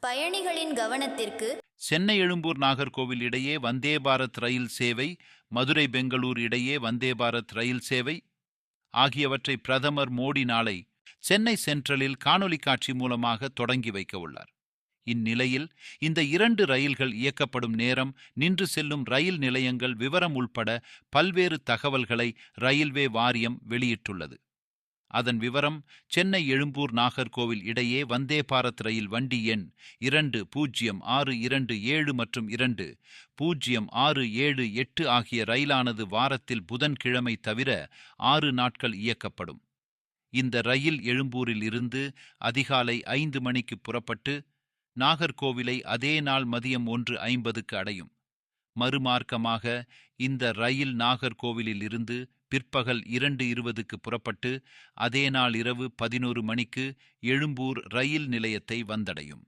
பயணிகளின் கவனத்திற்கு சென்னை எழும்பூர் நாகர்கோவில் இடையே வந்தே பாரத் ரயில் சேவை, மதுரை பெங்களூர் இடையே வந்தே பாரத் ரயில் சேவை ஆகியவற்றை பிரதமர் மோடி நாளை சென்னை சென்ட்ரலில் காணொலி காட்சி மூலமாக தொடங்கி வைக்க உள்ளார். இந்நிலையில் இந்த 2 ரயில்கள் இயக்கப்படும் நேரம், நின்று செல்லும் ரயில் நிலையங்கள் விவரம் உள்பட பல்வேறு தகவல்களை ரயில்வே வாரியம் வெளியிட்டுள்ளது. அதன் விவரம்: சென்னை எழும்பூர் நாகர்கோவில் இடையே வந்தே பாரத் ரயில் வண்டி எண் 206227 மற்றும் 206778 ஆகிய ரயிலானது வாரத்தில் புதன்கிழமை தவிர 6 நாட்கள் இயக்கப்படும். இந்த ரயில் எழும்பூரில் இருந்து அதிகாலை 5 மணிக்கு புறப்பட்டு நாகர்கோவிலை அதே நாள் மதியம் 1:50க்கு அடையும். மறுமார்க்கமாக இந்த ரயில் நாகர்கோவிலில் இருந்து பிற்பகல் 2:20க்கு புறப்பட்டு அதே நாள் இரவு 11 மணிக்கு எழும்பூர் ரயில் நிலையத்தை வந்தடையும்.